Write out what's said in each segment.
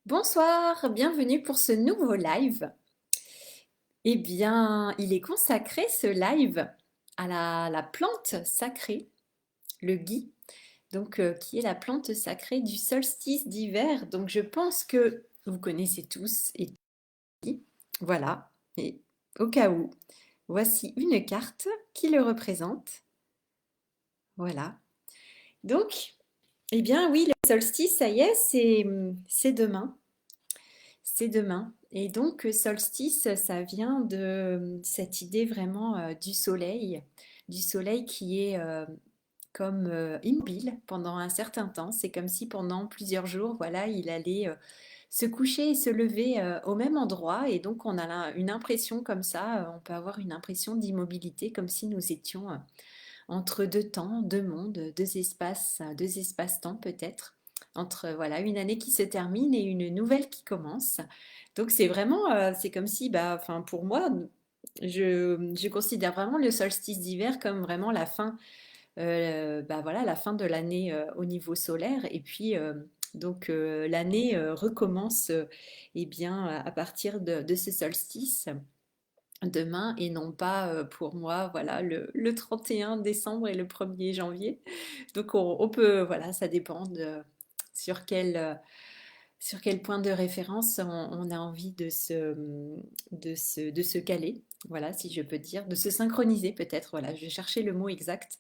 Bonsoir, bienvenue pour ce nouveau live. Eh bien, il est consacré ce live à la plante sacrée, le gui, qui est la plante sacrée du solstice d'hiver. Donc, je pense que vous connaissez tous et gui. Voilà. Et au cas où, voici une carte qui le représente. Voilà. Donc, eh bien, oui, le solstice, ça y est, c'est demain. C'est demain. Et donc, solstice, ça vient de cette idée vraiment du soleil qui est comme immobile pendant un certain temps. C'est comme si pendant plusieurs jours, voilà, il allait se coucher et se lever au même endroit. Et donc, on a une impression comme ça, on peut avoir une impression d'immobilité, comme si nous étions entre deux temps, deux mondes, deux espaces-temps peut-être, entre voilà une année qui se termine et une nouvelle qui commence. Donc c'est vraiment, c'est comme si, bah, enfin pour moi, je considère vraiment le solstice d'hiver comme vraiment la fin, bah voilà, la fin de l'année au niveau solaire. Et puis l'année recommence, eh bien à partir de ce solstice demain et non pas pour moi, voilà, le 31 décembre et le 1er janvier. Donc on peut, voilà, ça dépend de sur sur quel point de référence on a envie de se caler, voilà, si je peux dire, de se synchroniser peut-être, voilà, je vais chercher le mot exact.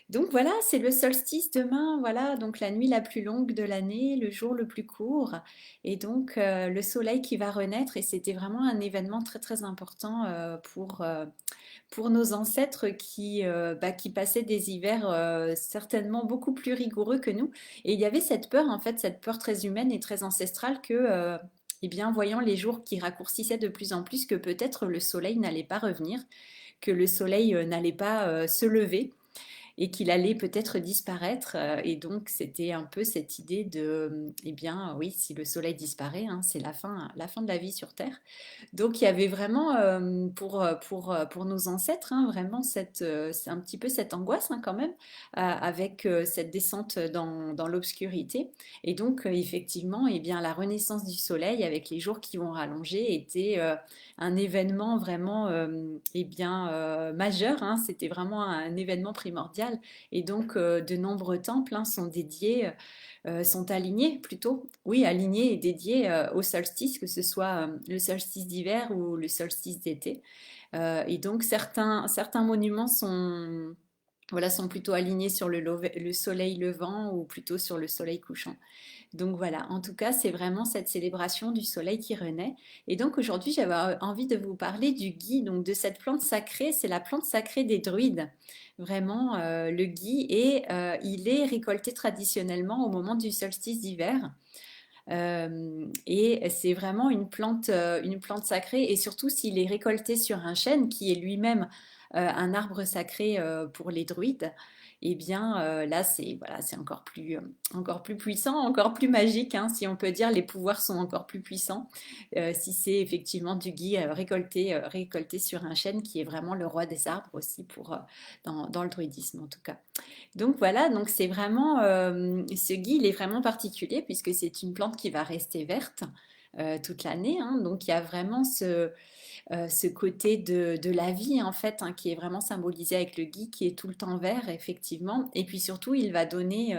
Donc voilà, c'est le solstice demain, voilà, donc la nuit la plus longue de l'année, le jour le plus court, et donc le soleil qui va renaître, et c'était vraiment un événement très très important pour nos ancêtres qui passaient des hivers certainement beaucoup plus rigoureux que nous. Et il y avait cette peur, en fait, cette peur très humaine et très ancestrale que, eh bien, voyant les jours qui raccourcissaient de plus en plus, que peut-être le soleil n'allait pas revenir, que le soleil n'allait pas se lever et qu'il allait peut-être disparaître. Et donc, c'était un peu cette idée de, eh bien, oui, si le soleil disparaît, hein, c'est la fin de la vie sur Terre. Donc il y avait vraiment pour nos ancêtres hein, vraiment c'est un petit peu cette angoisse hein, quand même avec cette descente dans l'obscurité et donc effectivement eh bien la renaissance du soleil avec les jours qui vont rallonger était un événement vraiment eh bien majeur hein, c'était vraiment un événement primordial et donc de nombreux temples hein, sont dédiés sont alignés plutôt, oui, alignés et dédiés au solstice, que ce soit le solstice d'hiver ou le solstice d'été. Et donc certains monuments sont, voilà, sont plutôt alignés sur le soleil levant ou plutôt sur le soleil couchant. Donc voilà, en tout cas, c'est vraiment cette célébration du soleil qui renaît. Et donc aujourd'hui, j'avais envie de vous parler du gui, donc de cette plante sacrée. C'est la plante sacrée des druides, vraiment le gui. Et il est récolté traditionnellement au moment du solstice d'hiver. Et c'est vraiment une plante sacrée. Et surtout s'il est récolté sur un chêne qui est lui-même un arbre sacré pour les druides, et bien là c'est voilà, c'est encore plus puissant, encore plus magique, hein, si on peut dire. Les pouvoirs sont encore plus puissants si c'est effectivement du gui récolté sur un chêne qui est vraiment le roi des arbres aussi dans le druidisme en tout cas. Donc voilà, donc c'est vraiment ce gui, il est vraiment particulier puisque c'est une plante qui va rester verte toute l'année, hein. Donc il y a vraiment ce côté de la vie en fait hein, qui est vraiment symbolisé avec le gui qui est tout le temps vert effectivement. Et puis surtout, il va donner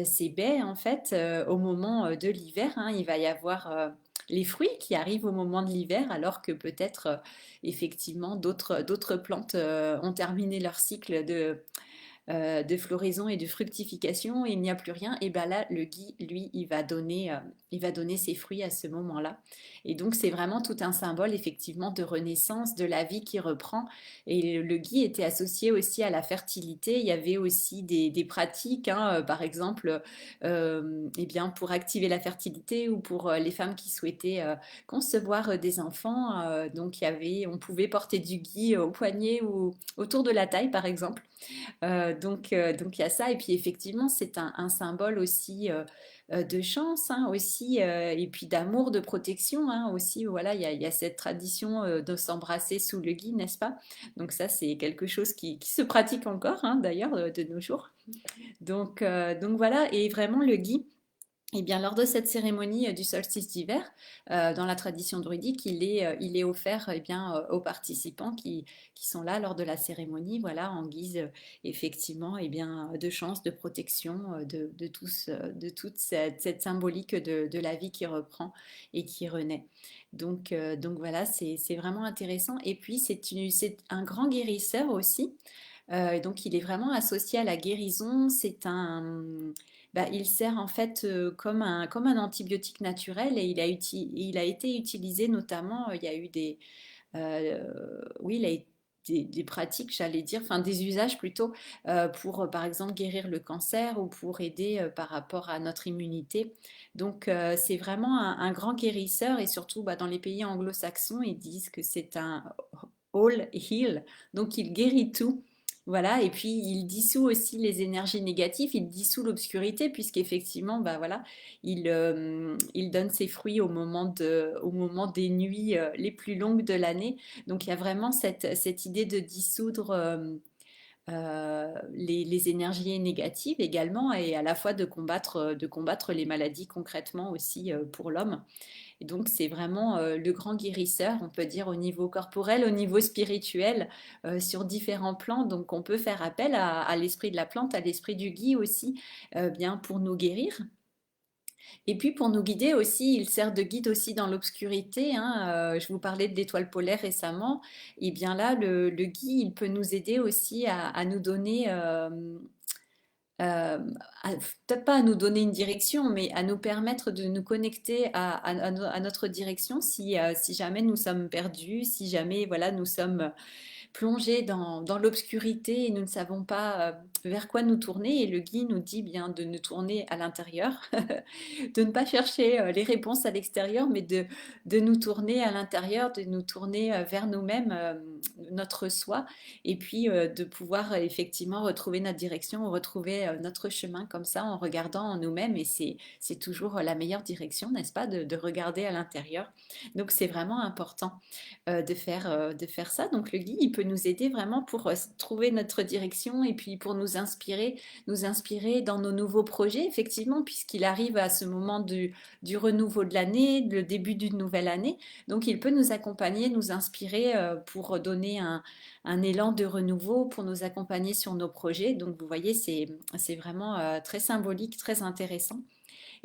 ses baies en fait au moment de l'hiver, hein. Il va y avoir les fruits qui arrivent au moment de l'hiver, alors que peut-être effectivement d'autres plantes ont terminé leur cycle de floraison et de fructification, et il n'y a plus rien, et bien là, le gui, lui, il va donner ses fruits à ce moment-là. Et donc, c'est vraiment tout un symbole, effectivement, de renaissance, de la vie qui reprend. Et le gui était associé aussi à la fertilité. Il y avait aussi des pratiques, hein, par exemple, eh bien, pour activer la fertilité ou pour les femmes qui souhaitaient concevoir des enfants. Donc, on pouvait porter du gui au poignet ou autour de la taille, par exemple. Donc il y a ça, et puis effectivement, c'est un symbole aussi de chance, hein, aussi, et puis d'amour, de protection, hein, aussi. Voilà, il y a cette tradition de s'embrasser sous le gui, n'est-ce pas? Donc ça, c'est quelque chose qui se pratique encore, hein, d'ailleurs, de nos jours. Donc voilà, et vraiment le gui. Et bien, lors de cette cérémonie du solstice d'hiver, dans la tradition druidique, il est offert eh bien, aux participants qui sont là lors de la cérémonie, voilà, en guise effectivement eh bien, de chance, de protection, de toute cette symbolique de la vie qui reprend et qui renaît. Donc voilà, c'est vraiment intéressant. Et puis, c'est un grand guérisseur aussi. Donc il est vraiment associé à la guérison. Bah, il sert en fait comme un antibiotique naturel et il a été utilisé notamment, il y a eu euh, oui, il a été des pratiques, j'allais dire, enfin des usages plutôt, pour par exemple guérir le cancer ou pour aider par rapport à notre immunité. Donc c'est vraiment un grand guérisseur et surtout bah, dans les pays anglo-saxons, ils disent que c'est un all heal, donc il guérit tout. Voilà, et puis il dissout aussi les énergies négatives, il dissout l'obscurité, puisqu'effectivement, bah voilà, il donne ses fruits au moment des nuits les plus longues de l'année. Donc il y a vraiment cette idée de dissoudre les énergies négatives également, et à la fois de combattre les maladies concrètement aussi pour l'homme. Et donc, c'est vraiment le grand guérisseur, on peut dire, au niveau corporel, au niveau spirituel, sur différents plans. Donc, on peut faire appel à l'esprit de la plante, à l'esprit du gui aussi, bien pour nous guérir. Et puis, pour nous guider aussi, il sert de guide aussi dans l'obscurité, hein. Je vous parlais de l'étoile polaire récemment. Et bien là, le gui, il peut nous aider aussi à nous donner peut-être pas à nous donner une direction, mais à nous permettre de nous connecter à notre direction si jamais nous sommes perdus, si jamais voilà, nous sommes plongés dans l'obscurité et nous ne savons pas vers quoi nous tourner. Et le guide nous dit bien de nous tourner à l'intérieur, de ne pas chercher les réponses à l'extérieur, mais de nous tourner à l'intérieur, de nous tourner vers nous-mêmes, notre soi, et puis de pouvoir effectivement retrouver notre direction, retrouver notre chemin comme ça en regardant en nous-mêmes. Et c'est toujours la meilleure direction, n'est-ce pas, de regarder à l'intérieur. Donc c'est vraiment important de faire ça. Donc le guide, il peut nous aider vraiment pour trouver notre direction et puis pour nous inspirer dans nos nouveaux projets, effectivement, puisqu'il arrive à ce moment du renouveau de l'année, le début d'une nouvelle année. Donc il peut nous accompagner, nous inspirer pour donner un élan de renouveau, pour nous accompagner sur nos projets. Donc vous voyez, c'est vraiment très symbolique, très intéressant.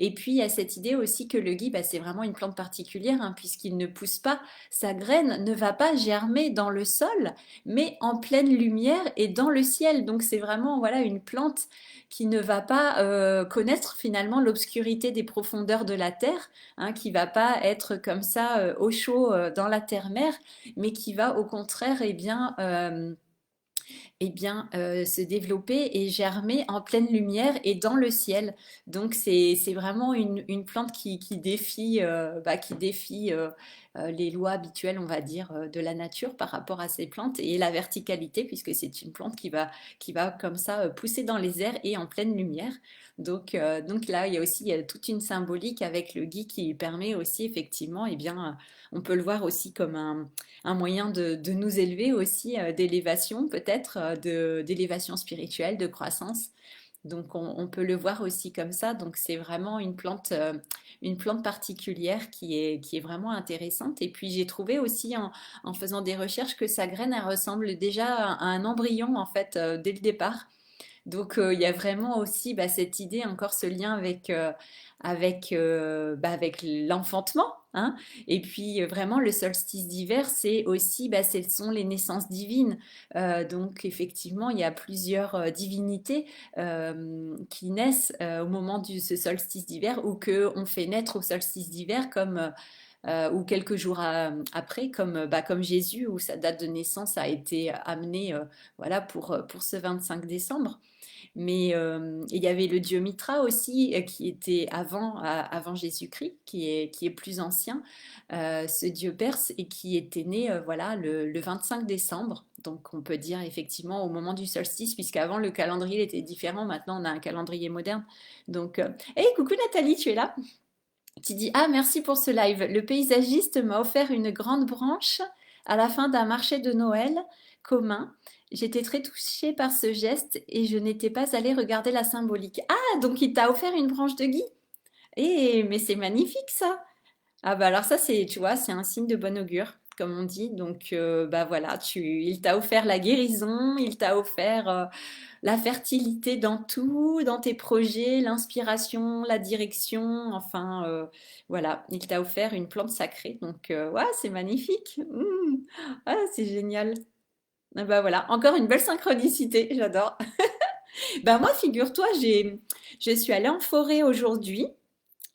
Et puis, il y a cette idée aussi que le gui, bah, c'est vraiment une plante particulière, hein, puisqu'il ne pousse pas, sa graine ne va pas germer dans le sol, mais en pleine lumière et dans le ciel. Donc, c'est vraiment voilà, une plante qui ne va pas connaître finalement l'obscurité des profondeurs de la terre, hein, qui va pas être comme ça au chaud dans la terre-mère, mais qui va au contraire se développer et germer en pleine lumière et dans le ciel. Donc c'est vraiment une plante qui défie les lois habituelles, on va dire, de la nature par rapport à ces plantes et la verticalité, puisque c'est une plante qui va comme ça pousser dans les airs et en pleine lumière. Donc là, il y a aussi toute une symbolique avec le gui qui permet aussi effectivement, eh bien, on peut le voir aussi comme un moyen de nous élever aussi, d'élévation peut-être, d'élévation spirituelle, de croissance. Donc on peut le voir aussi comme ça. Donc c'est vraiment une plante particulière qui est vraiment intéressante. Et puis j'ai trouvé aussi en faisant des recherches que sa graine, elle ressemble déjà à un embryon en fait dès le départ. Donc il y a vraiment aussi bah, cette idée, encore ce lien avec l'enfantement. Hein. Et puis vraiment le solstice d'hiver, c'est aussi, bah, ce sont les naissances divines. Donc effectivement, il y a plusieurs divinités qui naissent au moment de ce solstice d'hiver ou que on fait naître au solstice d'hiver comme ou quelques jours après, comme Jésus, où sa date de naissance a été amenée voilà, pour ce 25 décembre. Mais il y avait le dieu Mitra aussi, qui était avant Jésus-Christ, qui est plus ancien, ce dieu perse, et qui était né voilà, le 25 décembre. Donc on peut dire effectivement au moment du solstice, puisqu'avant le calendrier était différent, maintenant on a un calendrier moderne. Donc, hey, coucou Nathalie, tu es là? Tu dis, ah merci pour ce live. Le paysagiste m'a offert une grande branche à la fin d'un marché de Noël commun. J'étais très touchée par ce geste et je n'étais pas allée regarder la symbolique. Ah, donc il t'a offert une branche de gui? Mais c'est magnifique ça. Ah bah alors ça c'est, tu vois, c'est un signe de bon augure, comme on dit. Donc bah voilà, il t'a offert la guérison, il t'a offert la fertilité dans tout, dans tes projets, l'inspiration, la direction. Enfin voilà, il t'a offert une plante sacrée. Donc ouais, c'est magnifique. Ah, c'est génial. Ah bah voilà, encore une belle synchronicité, j'adore. Bah moi, figure-toi, je suis allée en forêt aujourd'hui.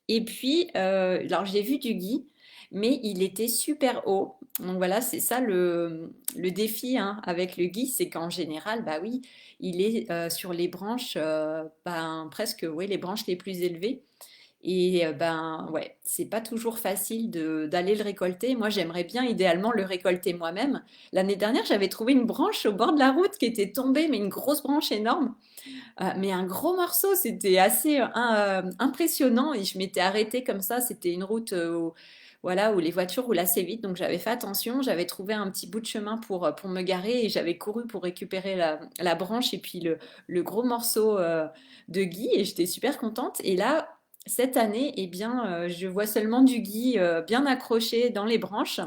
Et puis, alors j'ai vu du gui, mais il était super haut. Donc voilà, c'est ça le défi hein, avec le gui, c'est qu'en général, bah oui, il est sur les branches, ben, presque, ouais, les branches les plus élevées. Et ben ouais, c'est pas toujours facile d'aller le récolter. Moi, j'aimerais bien idéalement le récolter moi-même. L'année dernière, j'avais trouvé une branche au bord de la route qui était tombée, mais une grosse branche énorme. Mais un gros morceau, c'était assez impressionnant et je m'étais arrêtée comme ça. C'était une route voilà, où les voitures roulent assez vite, donc j'avais fait attention. J'avais trouvé un petit bout de chemin pour me garer et j'avais couru pour récupérer la branche et puis le gros morceau de gui et j'étais super contente. Et là, cette année, eh bien, je vois seulement du gui bien accroché dans les branches.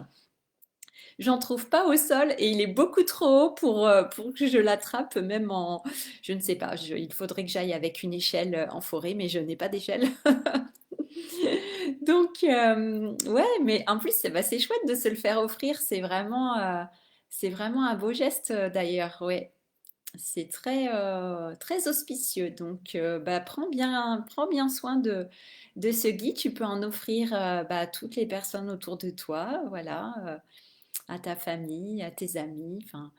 J'en trouve pas au sol et il est beaucoup trop haut pour que je l'attrape, même en... Je ne sais pas, il faudrait que j'aille avec une échelle en forêt, mais je n'ai pas d'échelle. Donc, ouais, mais en plus, c'est chouette de se le faire offrir. C'est vraiment un beau geste d'ailleurs, ouais. C'est très auspicieux. Donc, bah, prends bien soin de ce guide. Tu peux en offrir bah, à toutes les personnes autour de toi, voilà. À ta famille, à tes amis, enfin,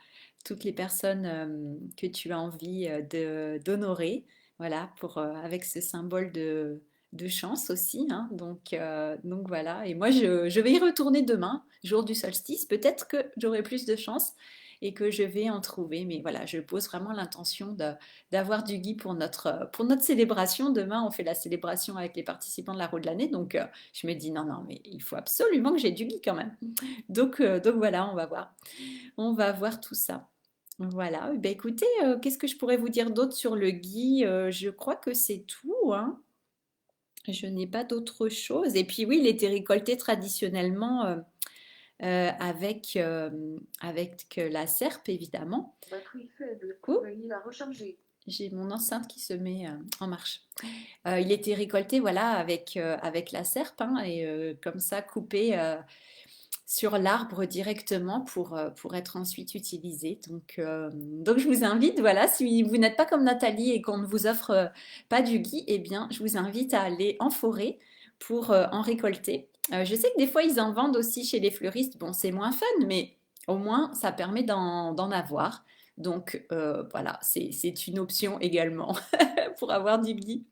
toutes les personnes que tu as envie d'honorer, voilà, avec ce symbole de chance aussi, hein. Donc voilà, et moi je vais y retourner demain, jour du solstice, peut-être que j'aurai plus de chance et que je vais en trouver, mais voilà, je pose vraiment l'intention d'avoir du gui pour notre célébration. Demain, on fait la célébration avec les participants de la roue de l'année, donc je me dis non, non, mais il faut absolument que j'ai du gui quand même. Donc voilà, on va voir. On va voir tout ça. Voilà. Eh ben, écoutez, qu'est-ce que je pourrais vous dire d'autre sur le gui? Je crois que c'est tout, hein. Je n'ai pas d'autre chose. Et puis oui, il était récolté traditionnellement avec la serpe, évidemment. Batterie faible. Ouh, veuillez la recharger. J'ai mon enceinte qui se met en marche. Il était récolté, voilà, avec la serpe, hein, et comme ça coupé sur l'arbre directement pour être ensuite utilisé. Donc je vous invite, voilà, si vous n'êtes pas comme Nathalie et qu'on ne vous offre pas du gui, eh bien, je vous invite à aller en forêt pour en récolter. Je sais que des fois, ils en vendent aussi chez les fleuristes. Bon, c'est moins fun, mais au moins, ça permet d'en avoir. Donc voilà, c'est une option également pour avoir du gui.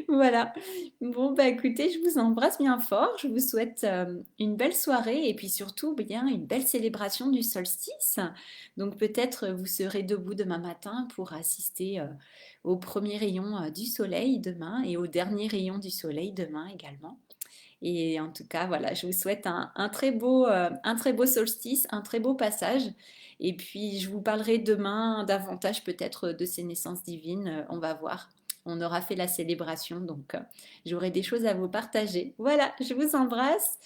Voilà. Bon, bah écoutez, je vous embrasse bien fort. Je vous souhaite une belle soirée et puis surtout bien une belle célébration du solstice. Donc peut-être vous serez debout demain matin pour assister au premier rayon du soleil demain et au dernier rayon du soleil demain également. Et en tout cas, voilà, je vous souhaite un très beau solstice, un très beau passage. Et puis, je vous parlerai demain davantage peut-être de ces naissances divines. On va voir. On aura fait la célébration, donc j'aurai des choses à vous partager. Voilà, je vous embrasse.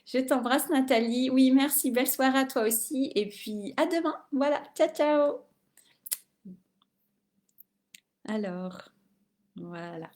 Je t'embrasse, Nathalie. Oui, merci. Belle soirée à toi aussi. Et puis, à demain. Voilà, ciao, ciao. Alors, voilà.